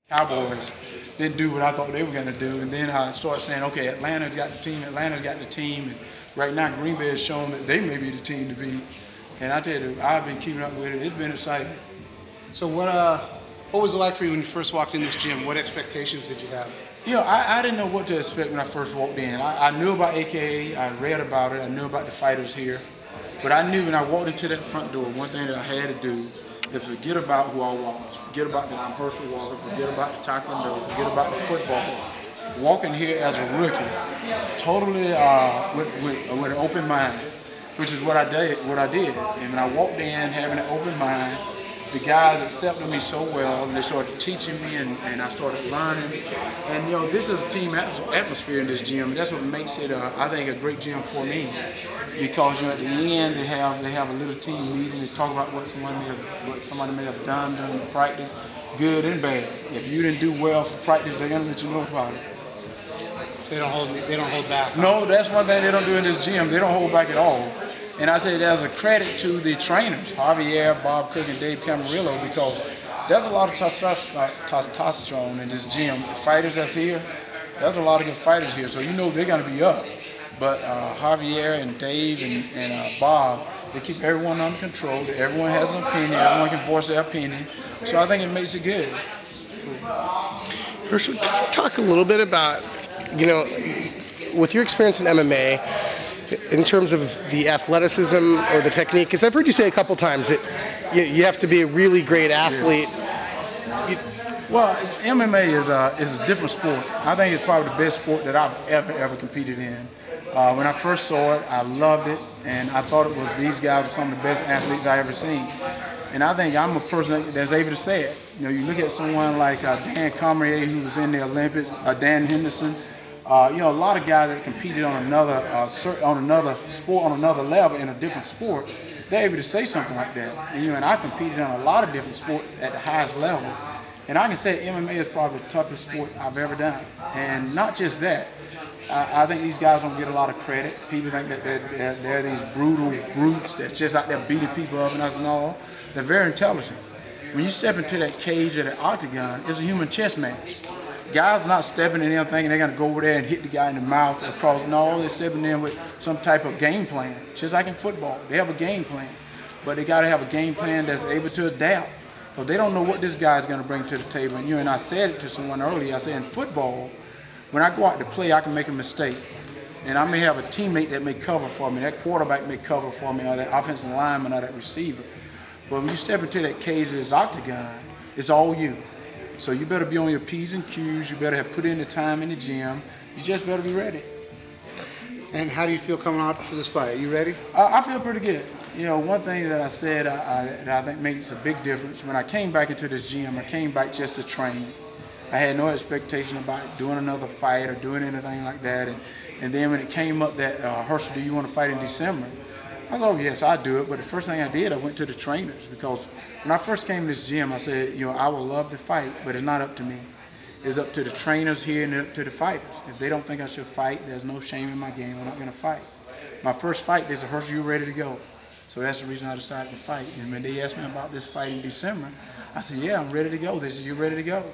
Cowboys didn't do what I thought they were going to do, and then I started saying, okay, Atlanta's got the team, and right now Green Bay has shown that they may be the team to beat. And I tell you, I've been keeping up with it. It's been exciting. So what was it like for you when you first walked in this gym? What expectations did you have? You know, I didn't know what to expect when I first walked in. I knew about AKA, I read about it, I knew about the fighters here. But I knew when I walked into that front door, one thing that I had to do is forget about who I was. Forget about that I'm Herschel Walker, forget about the taekwondo, forget about the football. Walking here as a rookie, totally with an open mind, which is what I did. And when I walked in having an open mind, the guys accepted me so well, and they started teaching me, and I started learning. And you know, this is a team atmosphere in this gym. That's what makes it, I think, a great gym for me. Because you know, at the end, they have a little team meeting. They talk about what somebody may have done during the practice, good and bad. If you didn't do well for practice, they're gonna let you know about it. They don't hold back. No, that's one thing they don't do in this gym. They don't hold back at all. And I say there's a credit to the trainers, Javier, Bob Cook, and Dave Camarillo, because there's a lot of testosterone in this gym. The fighters that's here, there's a lot of good fighters here, so you know they're going to be up. But Javier and Dave and Bob, they keep everyone under control. Everyone has an opinion. Everyone can voice their opinion. So I think it makes it good. Herschel, talk a little bit about, you know, with your experience in MMA, in terms of the athleticism or the technique, because I've heard you say a couple times that you have to be a really great athlete. Well, MMA is a different sport. I think it's probably the best sport that I've ever competed in. When I first saw it, I loved it, and I thought these guys were some of the best athletes I ever seen. And I think I'm a person that's able to say it. You know, you look at someone like Dan Cormier, who was in the Olympics, Dan Henderson. You know, a lot of guys that competed on another sport, on another level in a different sport, they're able to say something like that. And, you know, and I competed on a lot of different sports at the highest level. And I can say MMA is probably the toughest sport I've ever done. And not just that, I think these guys don't get a lot of credit. People think that they're these brutal brutes that's just out there beating people up and us and all. They're very intelligent. When you step into that cage or that octagon, it's a human chess match. Guys not stepping in there thinking they're going to go over there and hit the guy in the mouth or across. No, they're stepping in with some type of game plan. Just like in football, they have a game plan. But they got to have a game plan that's able to adapt. Because they don't know what this guy's going to bring to the table. And I said it to someone earlier. I said in football, when I go out to play, I can make a mistake. And I may have a teammate that may cover for me. That quarterback may cover for me, or that offensive lineman, or that receiver. But when you step into that cage of this octagon, it's all you. So you better be on your P's and Q's. You better have put in the time in the gym. You just better be ready. And how do you feel coming out for this fight? Are you ready? I feel pretty good. You know, one thing that I said that I think makes a big difference, when I came back into this gym, I came back just to train. I had no expectation about doing another fight or doing anything like that. And then when it came up that, Herschel, do you want to fight in December? I thought, oh, yes, I'd do it. But the first thing I did, I went to the trainers, because when I first came to this gym, I said, you know, I would love to fight, but it's not up to me. It's up to the trainers here and up to the fighters. If they don't think I should fight, there's no shame in my game. I'm not going to fight. My first fight, they said, Herschel, you ready to go? So that's the reason I decided to fight. And when they asked me about this fight in December, I said, yeah, I'm ready to go. They said, you ready to go?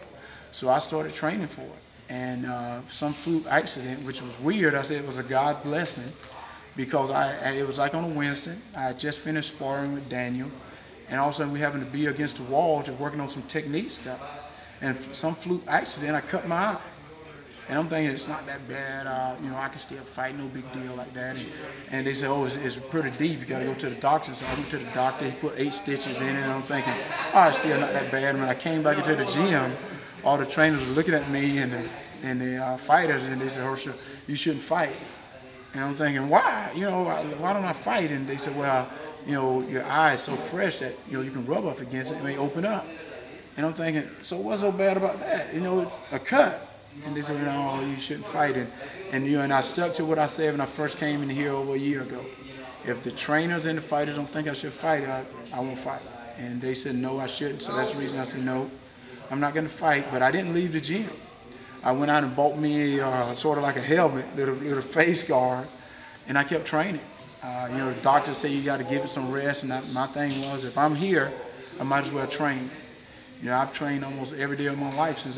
So I started training for it. And some fluke accident, which was weird, I said it was a God blessing. Because it was like on a Wednesday. I had just finished sparring with Daniel, and all of a sudden we happened to be against the wall just working on some technique stuff. And some fluke accident, I cut my eye. And I'm thinking it's not that bad, you know, I can still fight, no big deal like that. And they said, oh, it's pretty deep, you got to go to the doctor. So I went to the doctor, he put 8 stitches in it, and I'm thinking, oh, it's still not that bad. And when I came back into the gym, all the trainers were looking at me and the fighters, and they said, Herschel, you shouldn't fight. And I'm thinking, why? You know, why don't I fight? And they said, well, you know, your eye is so fresh that, you know, you can rub up against it, it may open up. And I'm thinking, so what's so bad about that? You know, a cut. And they said, no, you shouldn't fight. And I stuck to what I said when I first came in here over a year ago. If the trainers and the fighters don't think I should fight, I won't fight. And they said, no, I shouldn't. So that's the reason I said, no, I'm not going to fight. But I didn't leave the gym. I went out and bought me sort of like a helmet, little face guard, and I kept training. You know, the doctor said you got to give it some rest, and my thing was, if I'm here, I might as well train. You know, I've trained almost every day of my life since